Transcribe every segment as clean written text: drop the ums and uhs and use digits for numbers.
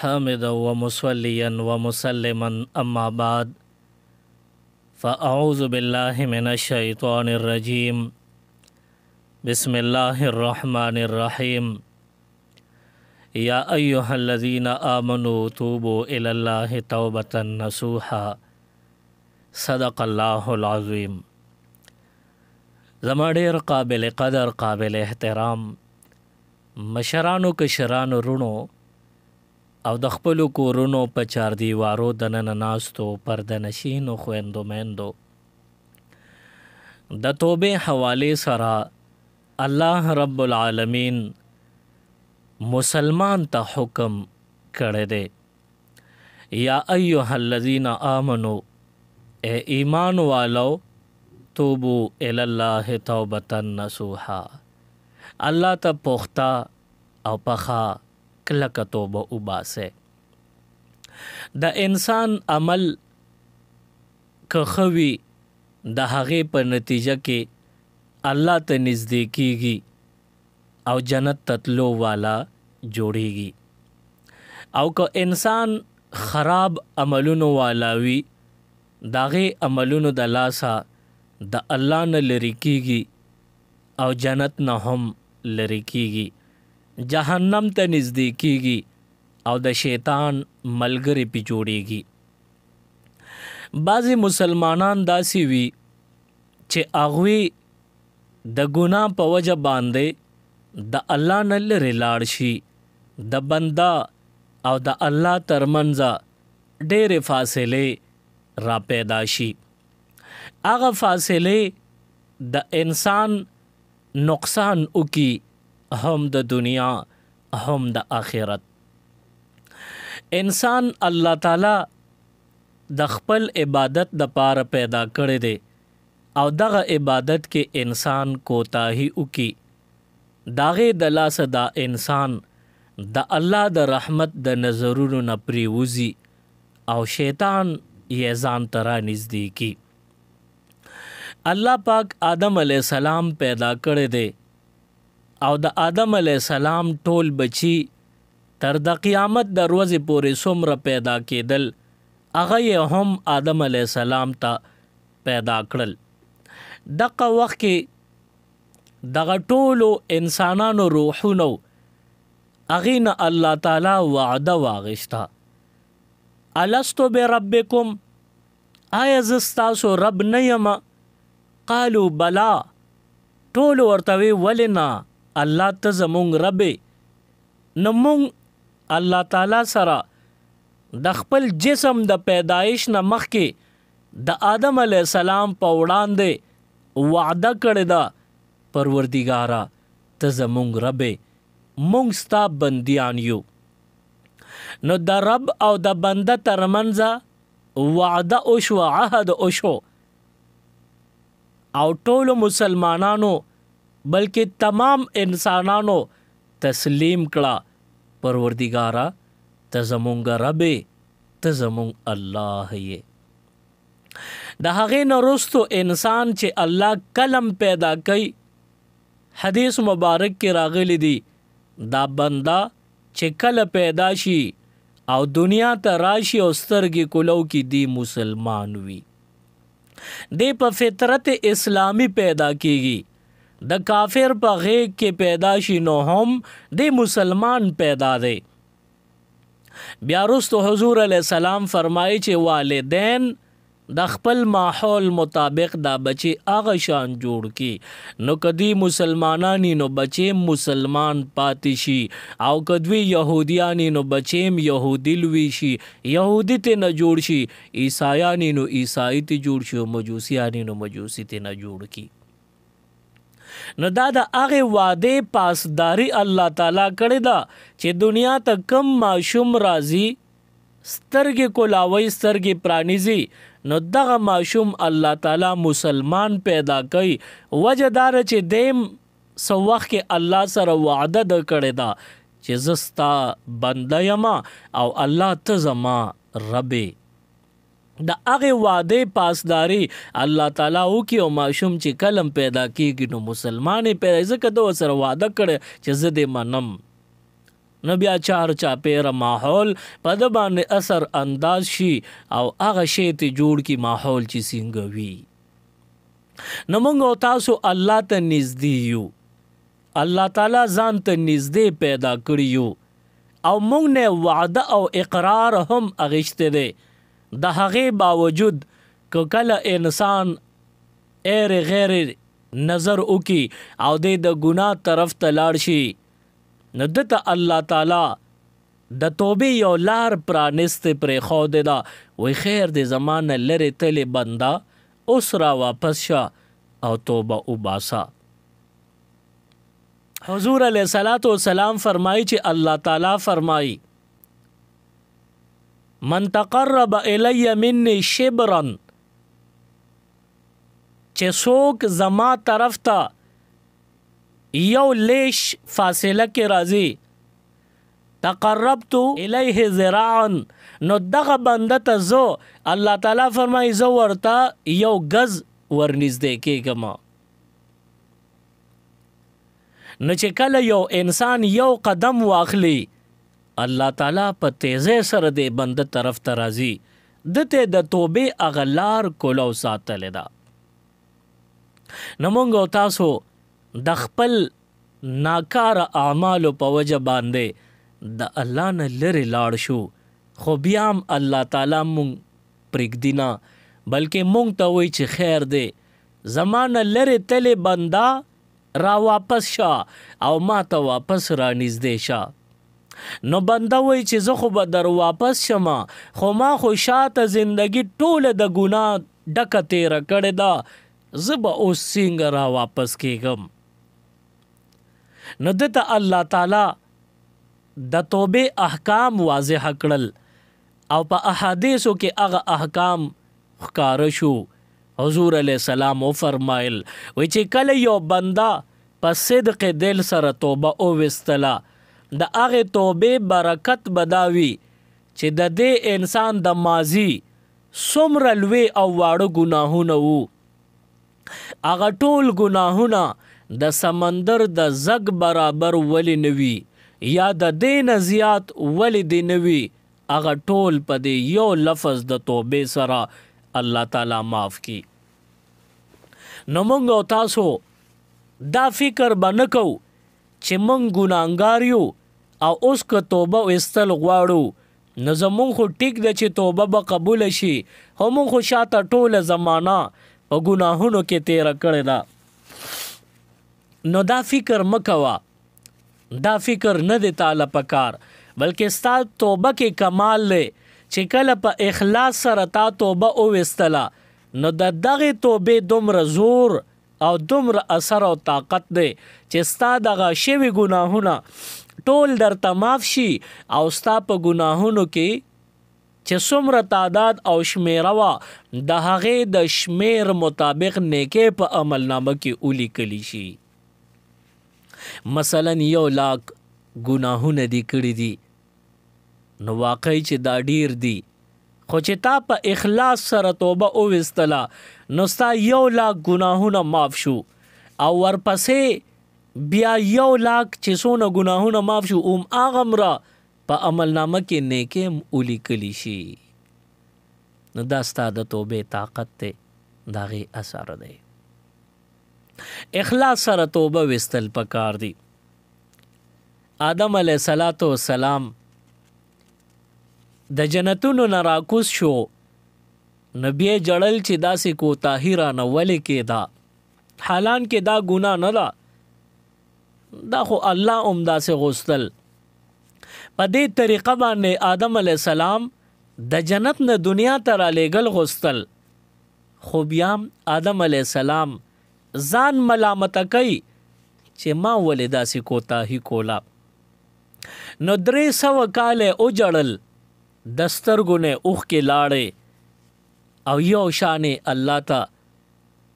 حامدا ومصليا ومسلما أما بعد فأعوذ بالله من الشيطان الرجيم بسم الله الرحمن الرحيم يا أيها الذين آمنوا توبوا إلى الله توبة نصوحا صدق الله العظيم. زما ډیر قابل قدر قابل احترام مشرانو کشرانو رونو او د خپلو کورونو په چار دیوارو دننه ناستو پردنشینو خویندو میندو د توبې حوالې سره الله رب العالمین مسلمان ته حکم کړی دی یا ایها الذین آمنو اے ایمان والو توبو الالله توبتا نصوحا الله ته پختا او پخا کلک توبه وباسه. د انسان عمل که خوي د هغې په نتیجه کې الله ته نږدې کیږي او جنت تتلو والا جوړیږي او که انسان خراب عملونو والا وي داغې عملونو د لاسه د الله نه لري کیږي او جنت نه هم لري کیږي جهنم ته نږدې کیږي او د شیطان ملګری پې جوړیږي. بعضې مسلمانان داسې وي چې هغوی د ګناه په وجه باندې د الله نه لرې لاړ شي د بنده او د الله ترمنځه ډېرې فاصلې را پیدا شي. هغه فاصلې د انسان نقصان وکي هم د دنیا هم د آخرت. انسان الله تعالی د خپل عبادت د پاره پیدا کړی دی او دغه عبادت کې انسان کوتاهی وکي داغې د لاسه دا انسان د الله د رحمت د نظرونو نه پریوزي او شیطان یې ځان ته رانږدې کی. الله پاک آدم علیہ السلام پیدا کړی دی او د آدم علیہ السلام ټول بچی تر د قیامت د ورځې پورې څومره پیدا کېدل هغه یې هم آدم علیہ السلام ته پیدا کړل. دغه وخت کې دغه ټولو انسانانو روحونو هغې نه الله تعالی وعده واغشته الستو بربکم آیا زه ستاسو رب نه یم؟ قالو بلا ټولو ورته وی ولې نه الله ته زمونږ رب نو مونږ الله تعالی سره د خپل جسم د پیدایش نه مخکې د آدم علیہ السلام په وړاندې وعده کړې ده پروردګاره ته زمونږ رب مونږ ستا بندیان یو. نو د رب او د بنده ترمنځه وعده وشو عهد وشو او ټولو مسلمانانو بلکې تمام انسانانو تسلیم کړه پروردګاره ته زمونږ رب ته زمونږ الله یې. د هغې نه وروستو انسان چې الله کلم پیدا کوي حدیث مبارک کې راغلی دی دا بنده چې کله پیدا شي او دنیا ته راشي او سترګې کولو کې دی مسلمان وي دی په فطرت اسلامی پیدا کیږي د کافر په غیږ کې پیدا شي نو هم دی مسلمان پیدا دی. بیا وروستو حضور علیہ السلام فرمایي چې والدین د خپل ماحول مطابق دا بچی هغه شان جوړ کی نو کدی مسلمانانی نو بچیم مسلمان پاتې شي او کدوی یهودیانی نو بچیم یهودی لوي شي یهودی ته نه جوړ شي عیسایانی نو عیسائی ته جوړ شي مجوسیانی نو مجوسی ته نه جوړ کی. نو دا د هغه وعده پاسداری الله تعالی کړی دا چې دنیا ته کم ماشوم راځي سترګې کولاوي سترګې پرانیزي نو دغه ماشوم الله تعالی مسلمان پیدا کوي. وجه دار چې دیم سو وخت کې الله سره وعده د کړی دا چې زستا بنده یما او الله ته زما رب د هغه وعده پاسداری الله تعالی وکي او ماشوم چې کلم پیدا کیږي نو مسلمان پیدا ځکه د سره وعده کړي چې زه دې منم نو بیا چار چاپیره ماحول په د باندې اثر انداز شي او هغه شی ته جوړ کی ماحول چې څنګه وي. نو موږ او تاسو الله ته نږدې یو، الله تعالی ځان ته نږدې پیدا کړی یو او موږ نه وعده او اقرار هم اغشته دی. د هغې باوجود که کله انسان ایر غیر نظر وکي او د ګناه طرف ته لاړ شي نو دته الله تعالی د توبې یو لار پرانست پرې خود دا وی خیر د زمانه لری تلی بندا اوس را واپس شه او توبه وباسا. حضور علیہ الصلوۃ والسلام فرمایي چې الله تعالی فرمایي من تقرب الی منی شبرا، چې څوک زما طرف ته یو لیش فاصله کې راځي تقربت الیه ذراعا، نو دغه بنده ته زه الله تعالی فرمایي زه ورته یو گز ورنږدې کېږم. نو چې کله یو انسان یو قدم واخلي الله تعالی په تیزه سره د بنده طرف ته راځي دته د توبې اغلار کولو ساتل دا. نو موږ او تاسو د خپل ناکار اعمالو په وجه باندې د الله نه لري لاړ شو، خو بیا هم الله تعالی مونږ پرېږدي نه، بلکې مونږ ته وایي چې خیر دی زمانه لري تلې بندا را واپس شه او ما ته واپس را نږدې شه. نو بنده وایي چې زه خو به در واپس شمه خو ما خو شاته زندگی ټوله د ګناه ډکه تیره کړې ده، زه به اوس څنګه را واپس کېږم. نو دته الله تعالی د توبې احکام واضح کړل او په احادیثو کې هغه احکام ښکاره شو. حضور علیہ السلام فرمایل وی چې کله یو بنده په صدق دل سره توبه وویستله د هغې توبې برکت بداوي چې د دې انسان د ماضي څومره لوی او واړه ګناهونه وو هغه ټول ګناهونه د سمندر د زګ برابر ولی نوي یا د دین زیات ولی دی نوي، هغه ټول په دې یو لفظ د توبې سره الله تعالی معاف کی. نو موږ او تاسو دا فکر به نه کوو چې موږ ګناهګار یو او اوس که توبه ویستل غواړو نو زمونږ خو ټیک ده چې توبه به قبول شي، خو موږ خو شاته ټوله زمانه په ګناهونو کې تیره کړې ده. نو دا فکر مکوه، دا فکر نه دی تعالی پکار، بلکې ستا توبه کې کمال دی چې کله په اخلاص سره تا توبه وویستله نو د دغې توبې دومره زور او دومره اثر او طاقت دی چې ستا دغه شوي ګناهونه ټول درته معاف شي او ستا په ګناهونو کې چې څومره تعداد او شمیره وه د هغې د شمیر مطابق نیکې په عملنامه کې ولیکلی شي. مثلا 100,000 ګناهونه دي کړي دي نو واقعي چې دا ډیر دي، خو چې تا په اخلاص سره توبه وویستله نو ستا 100,000 ګناهونه معاف شو او ورپسې بیا 100,000 چې څونه ګناهونه معاف شو هغه مره په عملنامه کې نیکې ولیکلی شي. نو دا ستا د توبې طاقت دی، د هغې اثر دی. اخلاص سره توبه ویستل پکار دی. آدم علیه السلام د جنتونو نه راکوز شو نو بیا جړل چې داسې کوتاهي رانه ولې کېده، حالان کې دا ګناه نه ده، دا خو الله هم داسې غوښتل. په دې طریقه باندې آدم علیه السلام د جنت نه دنیا ته رالیږل غوښتل، خو بیا آدم علیه السلام ځان ملامته کوي چې ما ولې داسې کوتاهي کوله. نو 300 کاله وجړل، د سترګو نه اوښکې لاړې او یو شانې الله ته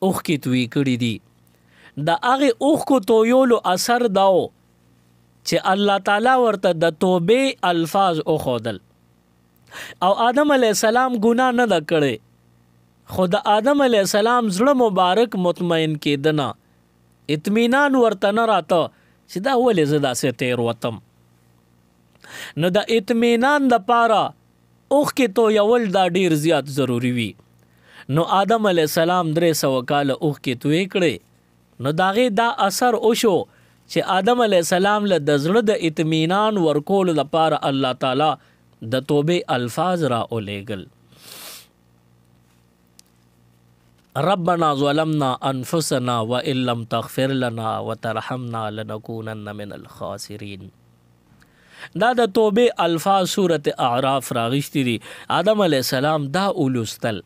اوښکې توی کړي دي. د هغې اوښکو تویولو اثر داو چې الله تعالی ورته د توبې الفاظ وښودل او آدم علیه السلام ګناه نه ده کړې، خو د آدم علیه السلام زړه مبارک مطمئن کېده نه، اطمینان ورته نه راته چې دا ولې زه داسې تیر وتم. نو د اطمینان دپاره اوښکې تویول دا ډیر زیات ضروری وي. نو آدم علیه السلام 300 کاله اوښکې تویې کړې. نو د هغې دا اثر وشو چې آدم علیه السلام له د زړه د اطمینان ورکولو لپاره الله تعالی د توبې الفاظ را اولیږل. ربنا ظلمنا انفسنا وان لم تغفر لنا وترحمنا لنكونن من الخاسرین. دا د توبې الفاظ سورت اعراف راغشتي دي. آدم علیه السلام دا اولوستل.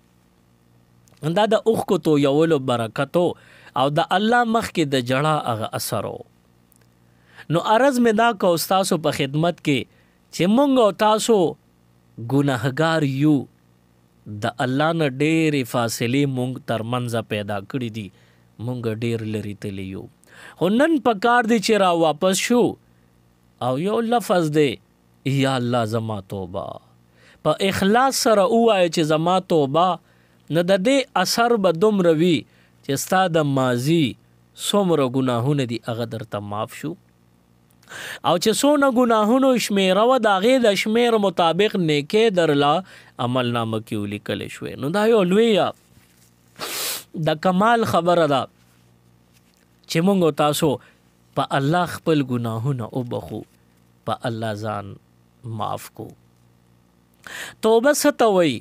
دا د اوښکو تویولو برکتو او د الله مخکې د جړا هغه اثرو. نو عرض مې دا کو ستاسو په خدمت کې چې مونږ او تاسو ګناهګار یو. د الله نه ډېرې فاصلې مونږ ترمنځ پیدا کړي دي. مونږ ډېر لرې تللی یو. خو نن پکار دی چې را واپس شو او یو لفظ دی یا الله زما توبه په اخلاص سره ووایه چې زما توبه. نو د دې اثر به دومره وي چې ستا د ماضي څومره ګناهونه دي هغه درته معاف شو. او چې څونه ګناهونو شمیره وه د هغې د شمیر مطابق نیکې درله عملنامه کې ولیکلی شوې. نو دا یو لویه د کمال خبره ده چې مونږ تاسو په الله خپل ګناهونه وبخو، په الله ځان معاف کو. توبه څه ته وایي؟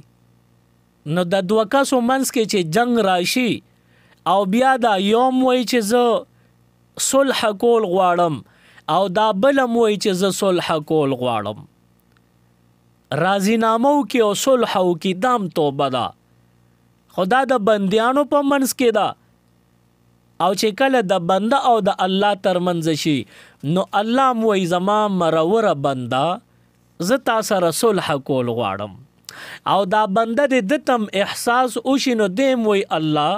نو د دوه کسو منځ کې چې جنگ راشي او بیا دا یوم وایي چې زه صلح کول غواړم او دا بلم وایي چې زه صلح کول غواړم. راضینامه وکړي او صلح وکړي دام توبه ده. خو دا د بندیانو په منځ کې ده. او چې کله د بنده او د الله ترمنځ شي نو الله م وایي زما مروره بنده زه تا سره صلح کول غواړم. او دا بنده د دتم احساس وشي نو دیم وی الله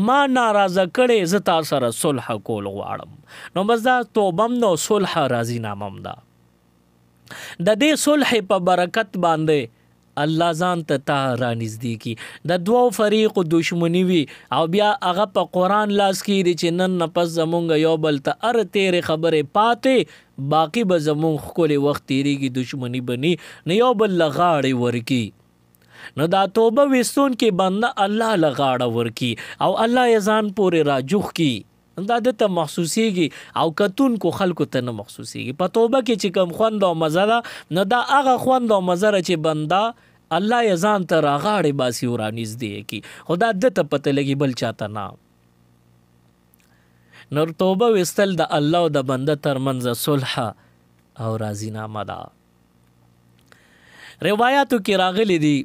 ما ناراضه کړي زه تا سره صلح کول غواړم. نو بس دا توبم نو صلح راضینامم ده. د دې صلح په برکت باندې الله ځان ته تا رانږدې کی. د دوو فریقو دشمنی وي او بیا هغه په قرآن لاس کېږي چې نن نه پس زمونږ یو بل ته هر تیرې خبرې پاتې باقي به زمونږ ښکلی وخت تیریږي دشمنی بني نه یو بل له غاړې ورکي. نو دا توبه ویستونکې بنده الله له غاړه ورکي او الله یې ځان پورې راجوخ کی. دا دته محسوسیږي او کتونکو خلکو ته نه محسوسیږي. په توبه کې چې کوم خوند او مزه ده نو دا هغه خوند او مزه چې بنده الله یې ځان ته راغاړې باسي او رانږدې کی. خو دا دته پته لګي بل چاته نه. نو توبه ویستل د الله او د بنده ترمنځ صلح او راضینامه ده. روایاتو کې راغلی دي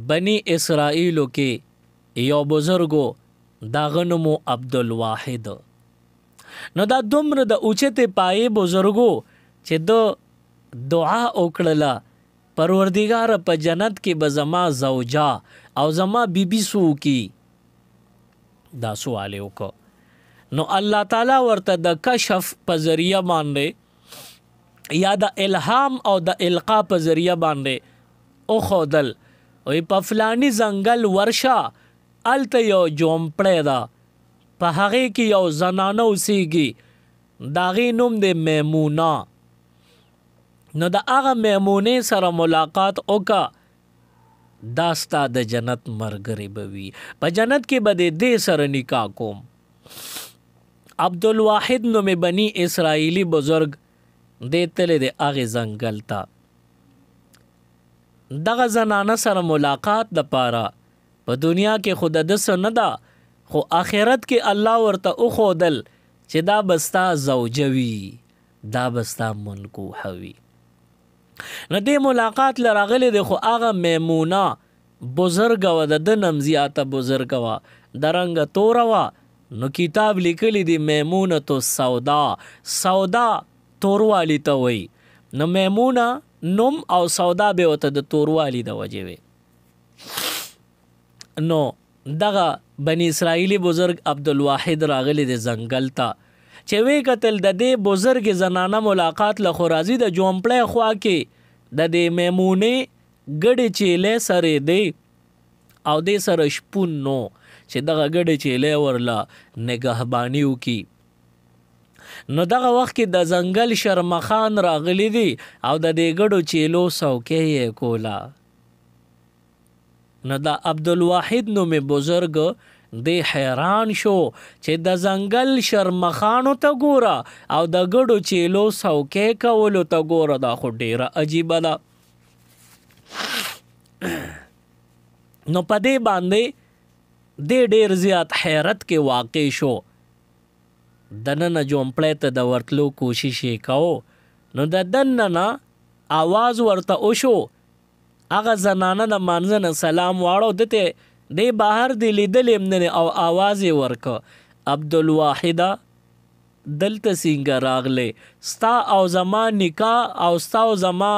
بنی اسرائیلو کې یو بزرګو داغه نوم عبدالواحد. نو دا دومره د اوچتې پایې بزرګو چې د دعا وکړله پروردګار په جنت کې به زما زوجا او زما بیبي سوکي. دا سوال وکړه. نو الله تعالی ورته د کشف په ذریعہ باندې یا د الهام او د القا په ذریعہ باندې او خودل وی په فلانی ځنګل ورشه الته یو جومپړی ده په هغې کې یو زنانه اوسیږي د هغې نوم دی میمونه. نو د هغه میمونې سره ملاقات وکړه دا ستا د جنت ملګری به وي. په جنت کې به د دې سره نکاح کوم. عبدالواحد نومې بني اسرائیلی بزرګ دی تللی دی هغې ځنګل ته. دغه زنانه سره ملاقات دپاره په دنیا کې خو د ده څه نه ده خو آخرت کې الله ورته وښودل چې دا به ستا زوجه وي دا به ستا منکوحه وي. نو دې ملاقات له راغلی دی خو هغه میمونه بزرګه وه د ده نم زیاته بزرګه وه د رنګه توره وه. نو کتاب لیکلی دی میمونة السودا. سودا توروالی ته وایي. نو میمونه نوم او سودا به ورته د توروالی د وجې وي. نو دغه بنی اسرائیلی بزرگ عبدالواحد راغلی د ځنګل ته چې وی قتل د دې بزرگ زنانه ملاقات له خورازی د جومپړی خوا کې د دې میمونې ګډې چیلې سره دی او دې سره شپون نو چې دغه ګډې چیلې ورله نگهبانی وکي. نو دغه وخت کې د ځنګل شرمخان راغلی دي او د دې ګډو چیلو څوکۍ یې کوله. نو د عبدالواحد نومې بزرګ دی حیران شو چې د ځنګل شرمخانو ته ګوره او د ګډو چیلو څوکۍ کولو ته ګوره، دا خو ډیره عجیبه ده. نو په دې باندې دی ډیر زیات حیرت کې واقع شو. دننه جومپړی ته د ورتلو کوشش یې کوو، نو د دننه آواز ورته وشو. هغه زنانه د مانځه نه سلام واړو، دته دی بهر دی لیدلې نه او آواز یې ورکه، عبدالواحده دلته څنګه راغلی؟ ستا او زما نکاح او ستا او زما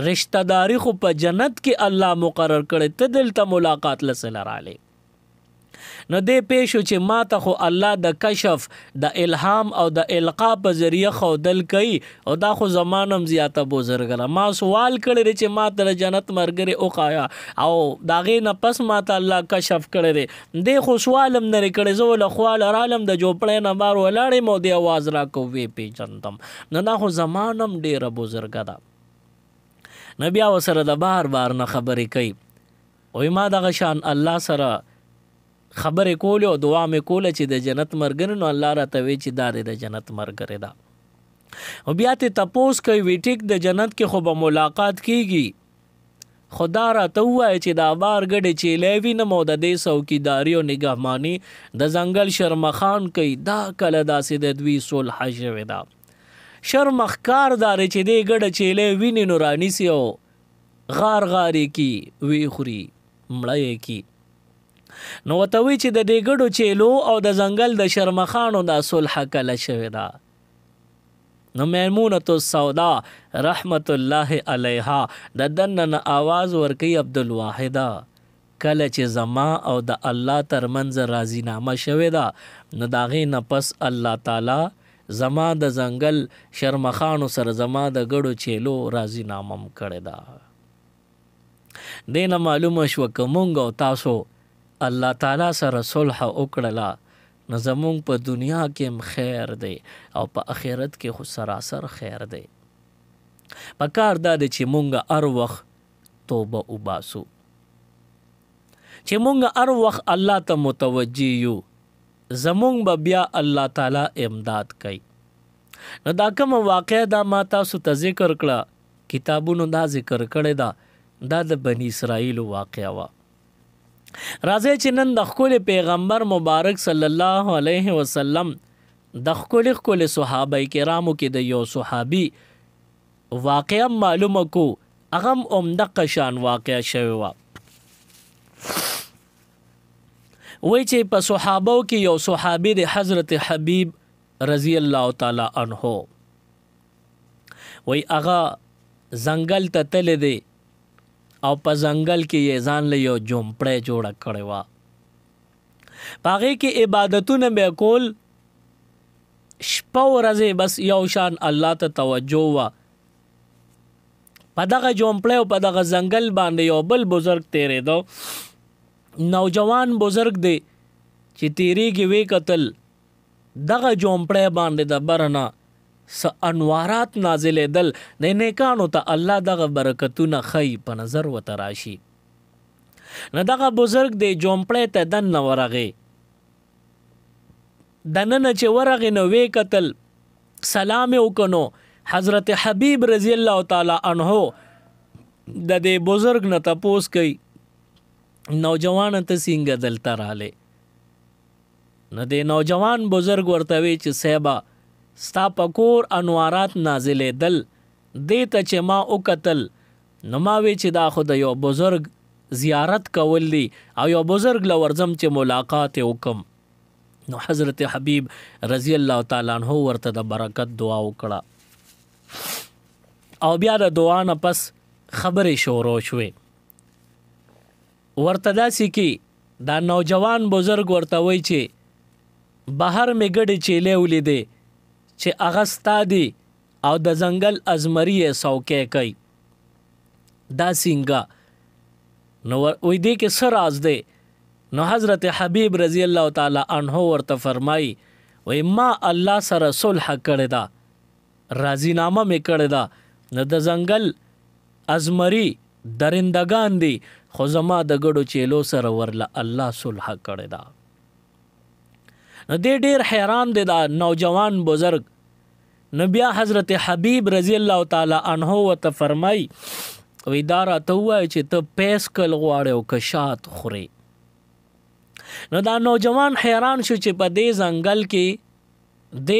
رشتہ داری خو په جنت کې الله مقرر کړی، ته دلته ملاقات لسله رالی. نو دی پیشو چې ما ته خو الله د کشف د الهام او د القا په ذریعه ښودل کوي او دا خو زمانم زیاته بزرګه. ما سوال کړی دی چې ما ته د جنت ملګری وښایه او د هغې نه پس ما ته الله کشف کړی دی. دی خو سوالم نرې کړی، زه له خواله رالم د جوپړی نه بار ولاړم او دی اواز راکړو ویې پېژندم. نو دا خو زمانم ډېره بزرګه ده. نو بیا ورسره د بار بار نه خبرې کوي. وایي ما دغه شان الله سره خبرې کولې او دعا مې کوله چې د جنت ملګری، نو الله راته وی چې دا د جنت ملګری ده. او بیا ته تپوس کوي وی ټیک د جنت کې خو به ملاقات کیږي، خدا راته ووایه چې دا بار ګډې چیلې وینم او د دې څوکیداري او نګهباني د ځنګل شرمخان کوي، دا کله داسې د دوی صلح شوې ده. شرمخکار داره چې دې ګډه چیلې ویني نو رانیسي او غار غارې کی وی خوري مړی کی. نو ورته وی چې د دې ګډو چیلو او د ځنګل د شرمخانو دا صلح کله شوې ده. نو میمونة السودا رحمت الله علیها د دننه آواز ورکوي، عبدالواحده کله چې زما او د الله ترمنځ راضینامه شوې ده، نو د هغې نه پس الله تعالی زما د ځنګل شرمخانو سره زما د ګډو چیلو راضینامه م کړې ده. دې نه معلومه شوه که مونږ او تاسو الله تعالی سره صلح وکړله نو زمونږ په دنیا کې هم خیر دی او په آخرت کې خو سراسر خیر دی. پکار دا دی چې مونږ هر وخت توبه وباسو، چې مونږ هر وخت الله ته متوجه یو، زمونږ به بیا الله تعالی امداد کوي. نو دا کوم واقع دا ما تاسو ته ذکر کړه، کتابونو دا ذکر کړی دا د بنی اسرائیل واقعه وه. راځئ چې نن د ښکلي پیغمبر مبارک صلی الله علیه وسلم د ښکلي ښکلي صحابه کرامو کې د یو صحابي واقعه معلومه کو، هغه هم همدغه شان واقعه شوې وه. وایي چې په صحابو کې یو صحابي د حضرت حبیب رضی الله تعالی عنه، وایي هغه ځنګل ته تللی دی او په ځنګل کې یې ځان له یو جومپړی جوړه کړې وه. په هغې کې عبادتونه به یې کول، شپه ورځې بس یو شان الله ته توجه وه. په دغه جومپړی او په دغه ځنګل باندې یو بل بزرګ تېرېده، نوجوان بزرګ دی چې تېرېږي ویې کتل دغه جومپړی باندې د بره نه څه انوارات نازلېدل، د نیکانو ته الله دغه برکتونه ښیي په نظر ورته راشي. نو دغه بزرګ دی جومپړی ته دننه ورغې، دننه چې ورغې نو ویې کتل، سلام یې وکړو. حضرت حبیب رضی الله تعالی عنه د دې بزرګ نه تپوس کوي نوجوانه ته څنګه دلته رالی؟ نو دې نوجوان بزرګ ورته وی چې صاحبه ستا په کور انوارات نازلېدل، دې ته چې ما وکتل نو ما وی چې دا خو د یو بزرګ زیارت کول دی او یو بزرګ له ورځم چې ملاقات یې وکم. نو حضرت حبیب رضی الله تعالی عنه ورته د برکت دعا وکړه او بیا د دعا نه پس خبرې شروع شوې. ورته داسې کې دا نوجوان بزرګ ورته وی چې بهر مې ګډې چیلې ولیدې چې هغه ستا دي او د ځنګل ازمري یې څوکۍ کوي، دا څنګه؟ نو وی دې کې څه راز دی؟ نو حضرت حبیب رضی الله تعالی عنه ورته فرمایي وای ما الله سره صلح کړی دا، راضینامه مې کړی دا، نو د ځنګل ازمري درندگان دي خو زما د ګډو چیلو سره ورله الله صلح کړی دا. نو دې ډېر حیران دی دا نوجوان بزرگ. نو بیا حضرت حبیب رضی الله تعالی عنہ ورته فرمای وی دا راته ووایه چې ته پیس کل غواړې او که شات خورې. نو دا نوجوان حیران شو چې په دې ځنګل کې د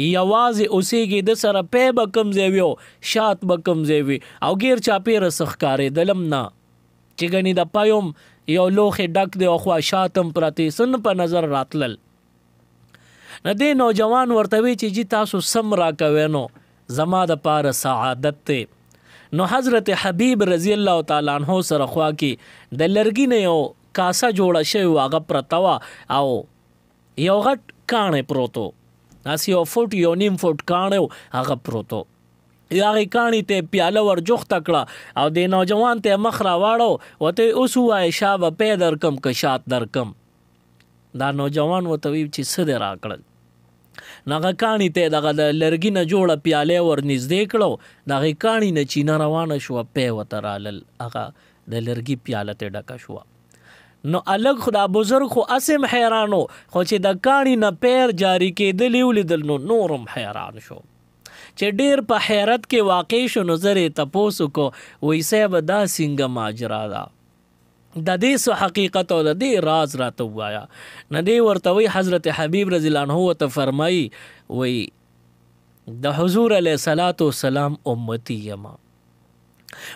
یوازې اوسېږي، د سره پی به کم ځای وي او شات به کم ځای وي او ګیر چاپېره څه ښکارېدلم نه چې ګنې د پیوم یو لوښې ډک دی او خوا شاتم پرتې څه نه په نظر راتلل. نو دې نوجوان ورته وی چې جی تاسو سم راکوئ نو زما دپاره سعادت دی. نو حضرت حبیب رضی الله تعالی عنہ سره خوا کې د لرګي نه یو کاسه جوړه شوې وه، هغه پرته وه او یو غټ کاڼی پروت و، داسې یو فوټ یو نیم فوټ کاڼی و هغه پروت و. هغې کاڼي ته پیاله ور جوخته کړه او د نوجوان ته مخ راواړو ورته اوس ووایه شا به پی درکم که شات درکم. دا نوجوان ورته وی چې څه دې راکړل. نو هغه کاڼي ته دغه د لرګي نه جوړه پیالې ور نږدې کړو، د هغې کاڼي نه چینه روانه شوه، پی ورته رالل، هغه د لرګي پیاله ته ډکه شوه. نو الګ خدا بزرگ خو اسم حیرانو، خو چې د کاڼي نه پیر جاری کېدلی ولیدل نو نورم حیران شو چې ډیر په حیرت کې واقع شو. نو زه یې تپوس وکړو وایي صاحب دا څنګه ماجرا ده، د دې څه حقیقت او د دې راز راته ووایه. نه دې ورته وایي حضرت حبیب رضی الله عنه ورته فرمایي وایي د حضور علیه الصلاة والسلام امتی یما.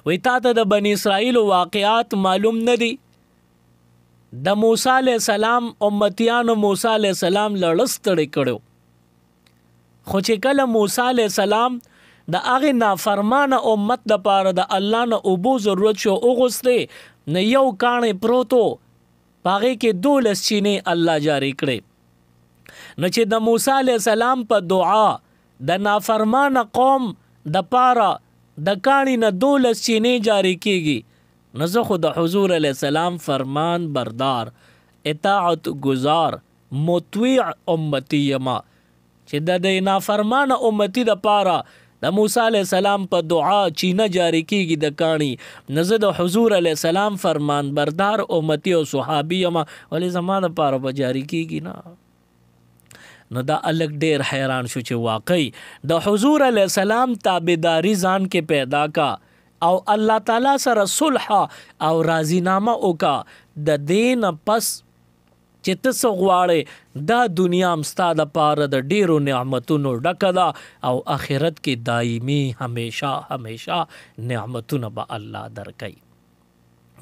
وایي تا ته د بني اسرائیلو واقعات معلوم نه دي؟ د موسی علیہ السلام امتیانو موسی علیہ السلام لړستړی کړو، خو چې کله موسی علیہ السلام د هغې نافرمانه امت دپاره د الله نه اوبو ضرورت شو وغوستې، نه یو کاڼی پروت و په هغې کې 12 چینې الله جاری کړې. نو چې د موسی علیہ السلام په دعا د نافرمانه قوم دپاره د کاڼي نه 12 چینې جاری کېږي، نو زه خو د حضور علیه السلام فرمان بردار اطاعت گزار مطیع امتی یما چې د دې نافرمانه امتی دپاره د موسی علیه السلام په دعا چینه جاری کېږي د کاڼي، نو زه د حضور علیه السلام فرمان بردار امتی او صحابي یما، ولې زما دپاره به جاری کېږي نه. نو دا الګ ډېر حیران شو چې واقعي د حضور علیه السلام تابعداري ځان کې پیدا کا او الله تعالی سره صلح او راضینامه وکا. د دین پس چې ته څه غواړې دا دنیا هم ستا دپاره د ډیرو نعمتونو ډکه ده او آخرت کې دایمي همیشه همیشه نعمتونه به الله درکوي.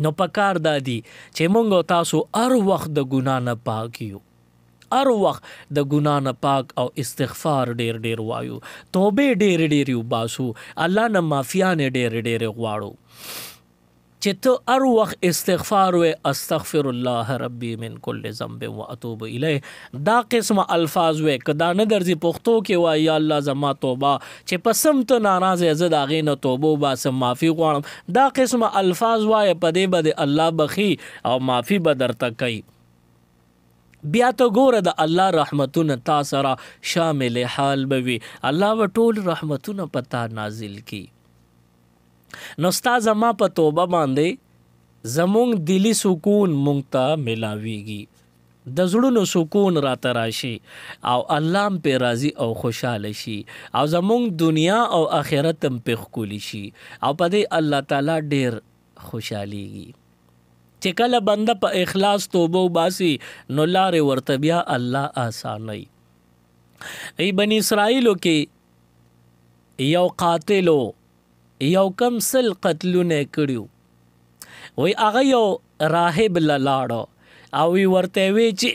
نو پکار دا دی چې مونږ او تاسو هر وخت د ګناه نه پاک یو، هر وخت د ګناه نه پاک او استغفار ډیر ډیر وایو، توبې ډیر ډیر یو باسو، الله نه معافیانې ډیر ډیر غواړو چې ته هر وخت استغفار وې استغفر الله ربي من كل ذنب واتوب الیه. دا قسم الفاظ وې که دا نه درځي پښتو کې وایي یا الله زما توبه چې پسم ته ناراضه زه د هغې نه توبه وباسم معافي غواړم، دا قسم الفاظ وایه په دې به د الله بخي او معافي به درته کوي. بیا ته ګوره د الله رحمتونه تا سره شامل حال بوي، الله به ټول رحمتونه په تا نازل کی. نو ستا زما په توبه باندې زمونږ دلی سکون مونږ ته ملاویږي، د زړونو سکون راته راشي او الله هم پې راضي او خوشحاله شي او زمونږ دنیا او آخرت هم پې ښکلي شي او په دې الله تعالی ډېر خوشحالیږي. چې کله بنده په اخلاص توبه وباسي نو لارې ورته بیا الله آسانوي. ای بني اسرائیلو کې یو قاتلو یو کم سل قتلونه کړیو، وی هغه یو راهب لاړو او وی ورته وی چې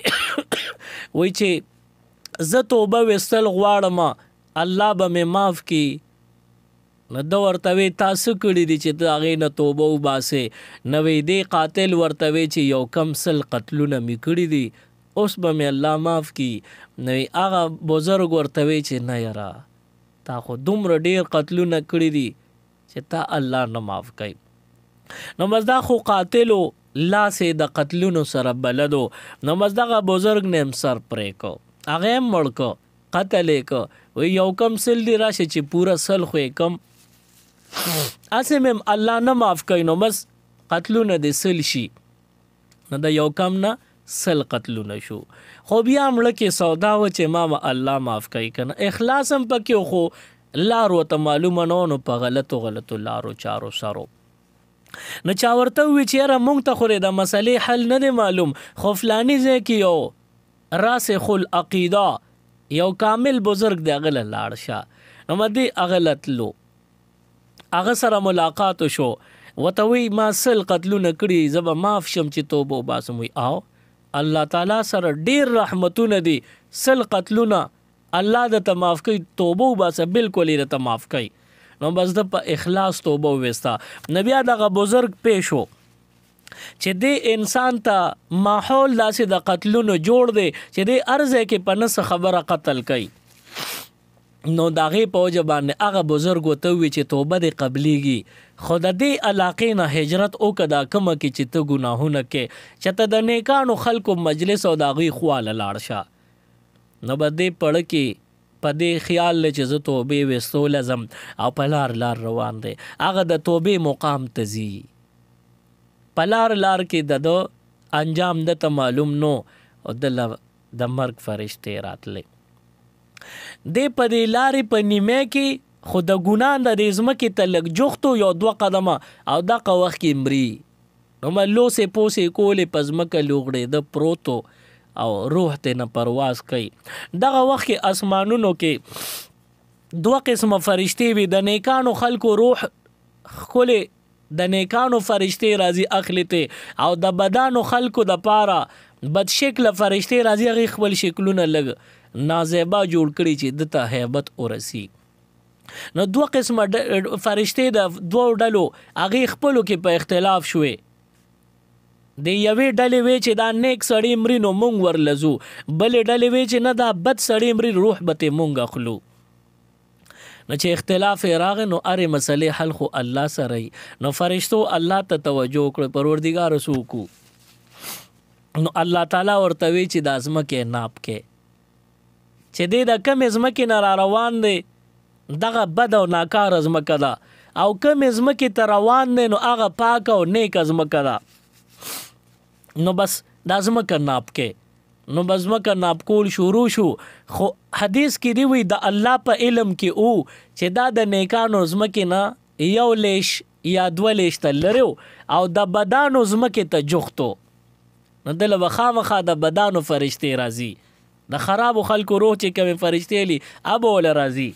وی چې زه توبه وستل غواړم الله به مې معاف کی. نو ده ورته وی تاسو کړي دي چې ته هغې نه توبه وباسې؟ نو وی دې قاتل ورته وی چې یو کم سل قتلونه مې کړي دي اوس به مې الله معاف کی. نو هغه بزرګ ورته وی چې نه یاره تا خو دومره ډېر قتلونه کړي دي چې تا الله نه معاف کوي. نو بس دا خو قاتلو لاسې د قتلونو سره بلدو، نو بس دغه بزرګ نه هم سر پرې کو هغه هم مړ کو، قتل یې کو. وی یو کم سل دی راشه چې پورا سل خو یې کم. هسې مې الله نه معاف کوي نو بس قتلونه دې سل شي، نو د یو کم نه سل قتلونه شو. خو بیا مړه کې سودا و چې ما الله معاف کوي که نه. اخلاص هم پکې خو لار ورته معلومه نه و، نو په غلطو لارو چارو سرو. نو چا ورته ووایي چې یاره مونږ ته خو د مسلې حل نه دی معلوم، خو فلاني ځای کې یو راسخ العقیده یو کامل بزرگ دی، هغه له لاړ شه. نو مدې هغه له تلو، هغه سره ملاقات شو، ورته وایي ما سل قتلونه کړي، زه به معاف شم چې توبه وباسم. وایي او الله تعالی سره ډیر رحمتونه دي، سل قتلونه الله درته معاف کوي، توبه وباسه بالکل یې درته معاف کوي. نو بس د په اخلاص توبه وویسته. نو بیا دغه بزرگ پیش شو چې دې انسان ته ماحول داسې د قتلونو جوړ دی چې دې هر ځای کې په نس خبره قتل کوي. نو د هغې په وجه باندې هغه بزرګ ورته ووایي چې توبه دې قبلیږي، خو د دې علاقې نه هجرت وکړه، دا کومه کې چې ته ګناهونه کې، چې ته د نیکانو خلکو مجلس او د هغوی خواله لاړ شه. نو به دې پړه کې په دې خیال دی چې زه توبې ویستولی ځم او په لار روان دی. هغه د توبې مقام ته ځي، په لار کې د ده انجام دته معلوم نو، او دله د مرګ فرشتې راتلې. دې په دې لارې په نیمه کې خو د ګناه د دې ځمکې ته لږ جوختو یو 2 قدمه، او دغه وخت کې مري. نو ما لوسې پوسې کولې په ځمکه لوغړېده پروتو، او روح ته نه پرواز کوي. دغه وخت کې اسمانونو کې 2 قسمه فرشتې وي، د نیکانو خلکو روح ښکلې د نیکانو فرشتې راځي اخلي ته، او د بدانو خلکو د پاره بد شکله فرشتې راځي، هغې خپل شکلونه لږ نازیبا جوړ کړي چې دته هیبت ورسي. نو 2 قسمه فرشتې د 2 ډلو هغې خپلو کې په اختلاف شوې. د یوې ډلې وی چې دا نیک سړی مري نو مونږ ورلزو، بلې ډلې وی چې نه دا بد سړی مري روح به ته مونږ اخلو. نو چې اختلاف یې راغی نو هرې مسلې حل خو الله سره وي. نو فرشتو الله ته توجه وکړه، پروردګار څه وکړو؟ نو الله تعالی ورته وی چې دا ځمکې ناپ کې چې دې د کمې ځمکې نه را روان دی، دغه بد او ناکاره ځمکه ده، او کمې ځمکې ته روان دی نو هغه پاک او نیکه ځمکه ده. نو بس دا ځمکه ناپ کې، نو بس ځمکه ناپ کول شروع شو. خو حدیث کې دی وی د الله په علم کې او چې دا د نیکانو ځمکې نه 1 لیش یا 2 لیش ته لري، او د بدانو ځمکې ته جوختو. نو دله به خامخا د بدانو فرشتې راځي، د خرابو خلکو روح چې کومې فرشتې لي ابه وله راځي.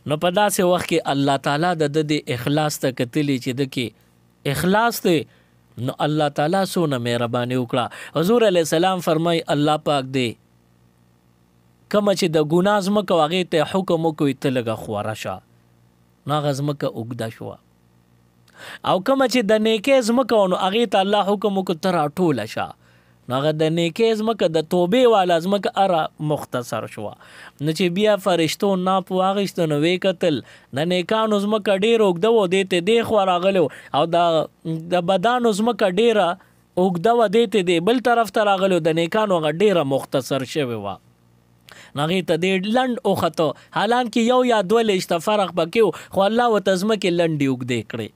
نو په داسې وخت کې الله تعالی د د اخلاص ته کتلی چې د کې اخلاص دی، نو الله تعالی سونه مهرباني وکړه. حضور علیه السلام فرمای الله پاک دی کومه چې د ګناه ځمکه هغې ته حکم وکړي ته لږه خوره شه، نو هغه ځمکه اوږده شوه. او کومه چې د نیکۍ ځمکه نو هغې ته الله حکم وکړو ته راټوله شه، نو هغه د نیکۍ ځمکه د توبې والا ځمکه اره مختصر شوه. نو چې بیا فرشتو ناپ واخیسته نو ویې کتل د نیکانو ځمکه ډېره اوږده وه، دې ته دې خوا راغلی، او د بدانو ځمکه ډېره اوږده وه، دې ته دې بل طرف ته راغلی، د نیکانو هغه ډېره مختصر شوې وه. نو هغې ته دې لنډ وخته، حالانکې 1 یا 2 لیشته فرق پکې و، خو الله ورته ځمکې لنډې اوږدې کړې،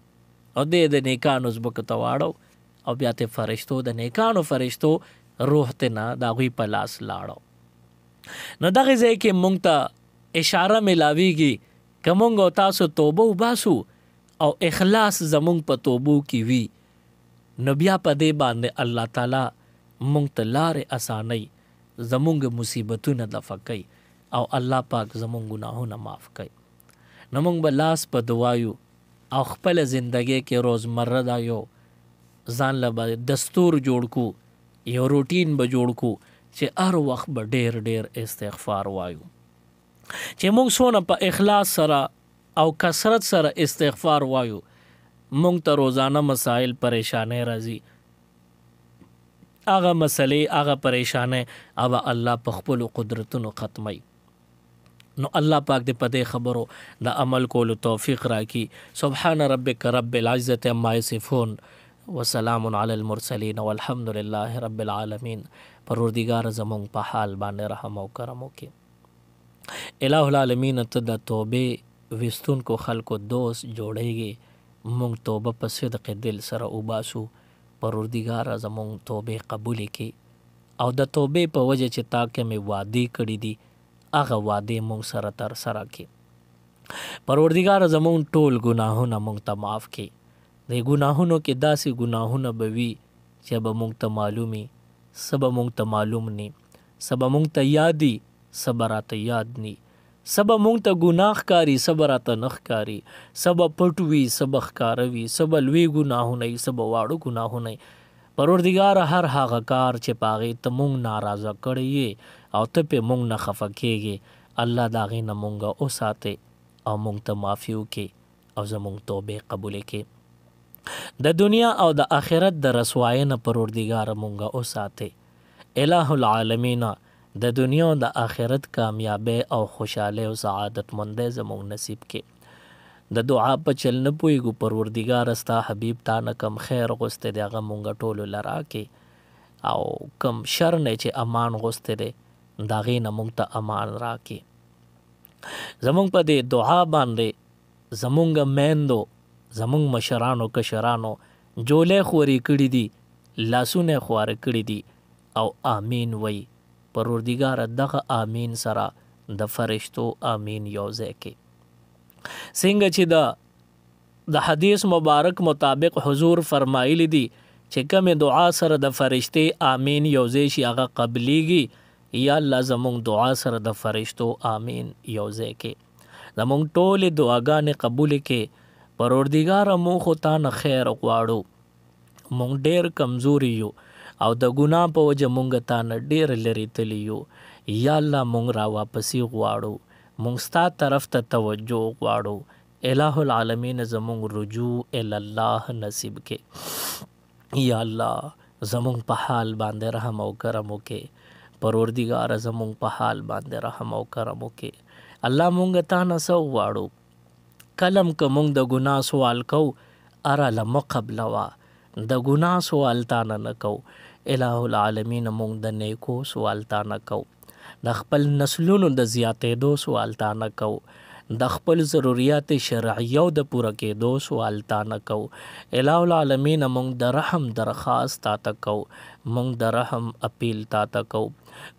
او دې د نیکانو ځمکو ته واړو، او بیا ته فرشتو د نیکانو فرشتو روح ته نه د هغوی په لاس لاړو. نو دغې ځای کې مونږ ته اشاره ملاویږي که مونږ او تاسو توبه وباسو او اخلاص زمونږ په توبو کې وي، نو بیا په دې باندې الله تعالی مونږ ته لارې اسانۍ، زمونږ مصیبتونه دفع کوي، او الله پاک زمونږ ګناهونه معاف کوي. نو مونږ به لاس په دعایو او خپله زندګۍ کې روزمره دا یو ځان له به دستور جوړ کو، یو روټین به جوړ کو چې هر وخت به ډېر ډېر استغفار وایو. چې موږ څونه په اخلاص سره او کثرت سره استغفار وایو، موږ ته روزانه مسائل پریشانۍ راځي، هغه مسلې هغه پریشانۍ او الله په خپلو قدرتونو ختموي. نو الله پاک دې په دې خبرو د عمل کولو توفیق راکړي. سبحان ربک رب العزة عما یصفون، وسلام علی المرسلین والحمد لله رب العالمین. پروردگار زمونږ په حال باندې رحم او کرم وکړي. الہ العالمین ته د توبې ویستونکو خلکو دوست جوړیږي. مونږ توبه په صدق دل سره وباسو. پروردگار زمونږ توبې قبول کړي او د توبې په وجه چې تا کومې وعدې کړي دي هغه وعدې مونږ سره تر سره کړي. پروردگار زمونږ ټول ګناهونه مونږ ته معاف کړي. د ګناهونو کې داسې ګناهونه به وي چې به مونږ ته معلومي، څه به مونږ ته معلوم ني، څه به مونږ ته یادي، څه به راته یاد ني، څه به مونږ ته ګناه ښکاري، څه به راته نه ښکاري، څه به پټ وي، څه به ښکاره وي، څه به لوی ګناهونه وي، څه به واړه ګناهونه وي. پروردګار هر هغه کار چې په هغې ته مونږ ناراضه کړی یې او ته پې مونږ نه خفه کېږې، الله د هغې نه مونږ وساتې او مونږ ته معافي وکړي او زمونږ توبې قبولې کړي. د دنیا او د آخرت د رسوایۍ نه پروردګار مونږه وساتې. الہ العالمین د دنیا او د آخرت کامیابی او خوشحالی او سعادت مندی زمونږ نصیب کې. د دعا په چل نه پوهېږو پروردګار ستا حبیب تا نه کم خیر غوستی دی هغه مونږه ټولو له راکړې او کم شر نه چې امان غوستی دی د هغې نه مونږ ته امان راکړي. زمونږ په دې دعا باندې زمونږ میندو زمونږ مشرانو کشرانو جولې خورې کړي دي، لاسونه خواره کړي دي او آمین وی. پروردګار دغه آمین سره د فرشتو آمین یوځای کړي. څنګه چې د حدیث مبارک مطابق حضور فرمایلی دي چې کومې دعا سره د فرشتې آمین یوځای شي هغه قبلیږي. یا الله زمونږ دعا سره د فرشتو آمین یوځای کړي. زمونږ ټولې دعاګانې قبولې کړي. پروردګار مونږ خو تا نه خیر غواړو. مونږ ډېر کمزوري یو او د ګناه په وجه مونږ تا نه ډېر لرې تللي یو. یا الله مونږ را واپسي غواړو. مونږ ستا طرف ته توجه غواړو. الہ العالمین زمونږ رجوع الله نصیب کې. یا الله زمونږ په حال باندې رحم او کرم وکې. پروردګار زمونږ په حال باندې رحم او کرم وکې. الله مونږ تا نه څه غواړو. کلم که مونږ د ګناه سوال کو اره له مقبلوه د ګناه سوال تا نه کو. الہ العالمین مونږ د نیکو سوال تا نه کو. د خپل نسلونو د زیاتېدو سوال تا نه کو. د خپل ضروریات شرعیو د پوره کېدو سوال تا نه کو. الہ العالمین مونږ د رحم درخواست تا ته کو. مونږ د رحم اپیل تا ته کو.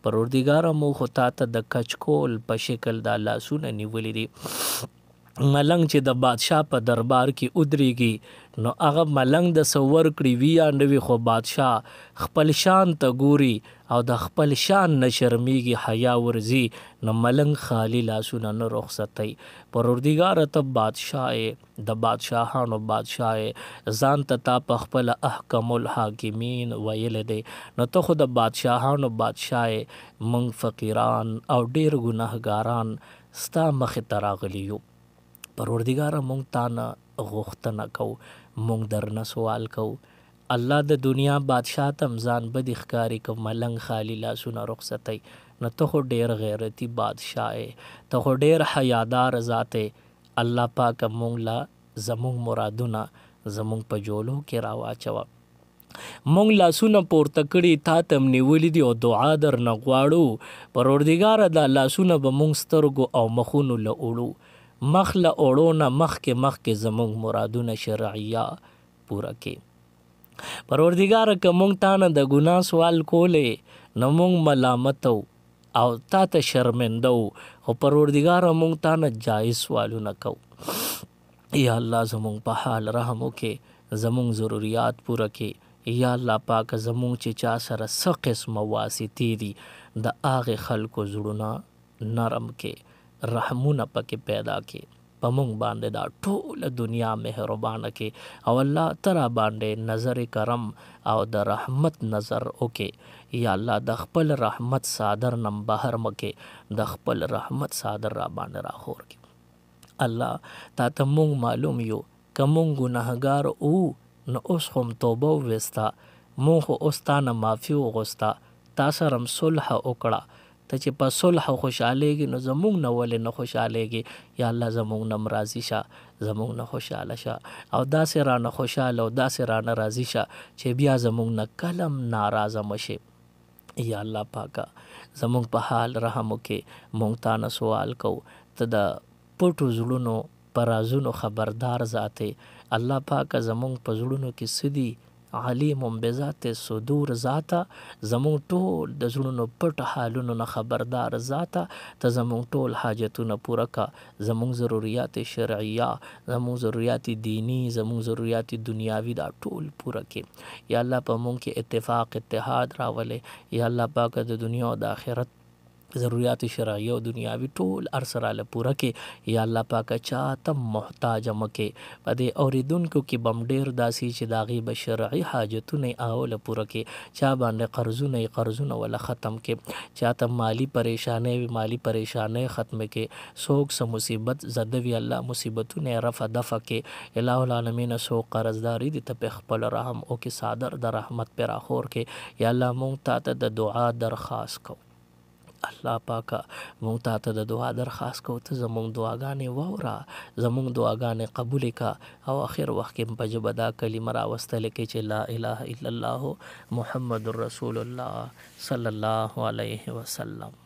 پروردګار مونږ خو تا ته د کچکول په شکل د لاسونه نیولي دي. ملنګ چې د بادشاه په دربار کې ودرېږي نو هغه ملنګ د څه ورکړي وي یا نه وي خو بادشاه خپل شان ته ګوري او د خپل شان نه شرمېږي، حیا ورځي نو ملنګ خالی لاسونه نه رخصتوي. پروردګاره ته بادشاه یې، د بادشاهانو بادشاه یې، ځان ته تا په خپله احکم الحاکمین ویلی دی نو ته خو د بادشاهانو بادشاه یې. موږ فقیران او ډېر ګناهګاران ستا مخې ته راغلي یو. پروردګاره مونږ تا نه غوښتنه کو، مونږ درنه سوال کو. الله د دنیا بادشاه تم ځان بدی ښکاري که ملنګ خالی لاسونه رخصتوي نو ته خو ډېر غیرتي بادشاه یې، ته خو ډېر حیادار ذات یې. الله پاکه مونږ له زمونږ مرادونه زمونږ په جولو کې راواچوه. مونږ لاسونه پورته کړي تا تم نیولي دي او دعا درنه غواړو. پروردګاره دا لاسونه به مونږ سترګو او مخونو له وړو. مخ له اوړو نه مخکې زمونږ مرادونه شرعیه پوره کړي. پروردګاره که مونږ تا نه د ګناه سوال کولې نو مونږ ملامت او تا ته شرمنده وو، خو پروردګاره مونږ تا نه جایز سوالونه کو. یا الله زمونږ په حال رحم وکړې، زمونږ ضروریات پوره کړي. یا الله پاک زمونږ چې چا سره څه قسمه واسطې دي د هغې خلکو زړونه نرم کړي، رحمونه پکې پیدا کړي. په مونږ باندې دا ټوله دنیا مهربانه کړي او الله ته را باندې نظر کرم او د رحمت نظر وکړي. یا الله د خپل رحمت صادر نم بهر مکې، د خپل رحمت صادر را باندې راخور کړي. الله تا ته مونږ معلوم یو که مونږ ګناهګار او نو اوس خو توبه وویسته، مونږ خو اوس تا نه معافي وغوسته، تا سره صلح وکړه، ته چې په صلح خوشحالېږي نو زمونږ نه ولې نه خوشحالېږي یا الله زمونږ نه راضي شه زمونږ نه خوشحاله شه او داسې رانه خوشحاله او داسې رانه راضي شه چې بیا زمونږ نه کلم ناراضه مشي. یا الله پاکه زمونږ په حال رحم وکې. مونږ تا نه سوال کوو ته د پټو زړونو په رازونو خبردار ذاتې. الله پاکه زمونږ په زړونو کې څه دي علیم بذات صدور ذاته زمونږ ټول د زړونو پټ حالونو نه خبردار ذاته ته زمونږ ټول حاجتونه پوره کا. زمونږ ضروريات شرعیه زمونږ ضروريات دینی زمونږ ضروريات دنیاوي دا ټول پوره کې. یا الله په مونږ کې اتفاق اتحاد راولې. یا الله پاک د دنیا او د آخرت ضروريات شرعیه او دنیاوي ټول ارسراله پوره کې. یا الله پاک چاته محتاج مکه په دې اوریدونکو کې بم ډیر داسي چې داغي بشرعي حاجتونه اول پوره کې. چا باندې قرضونه ولا ختم کې. چاته مالی مالی پریشانه ختم کې. سوک سم مصیبت زدوی الله مصیبتونه رفع دفع کې. الہ العالمین سو قرضداري دي ته خپل رحم او کې صادر د رحمت پر اخور کې. یا الله مونږ ته د دعا درخواست کو. الله پاکه مونږ ته د دعا درخواست کوو ته زمونږ دعاګانې واوره زمونږ دعاګانې قبول کا او اخر وخت کې په ژبه دا کلمه راوستل کې چې لا اله الا الله محمد رسول الله صلی الله علیه وسلم.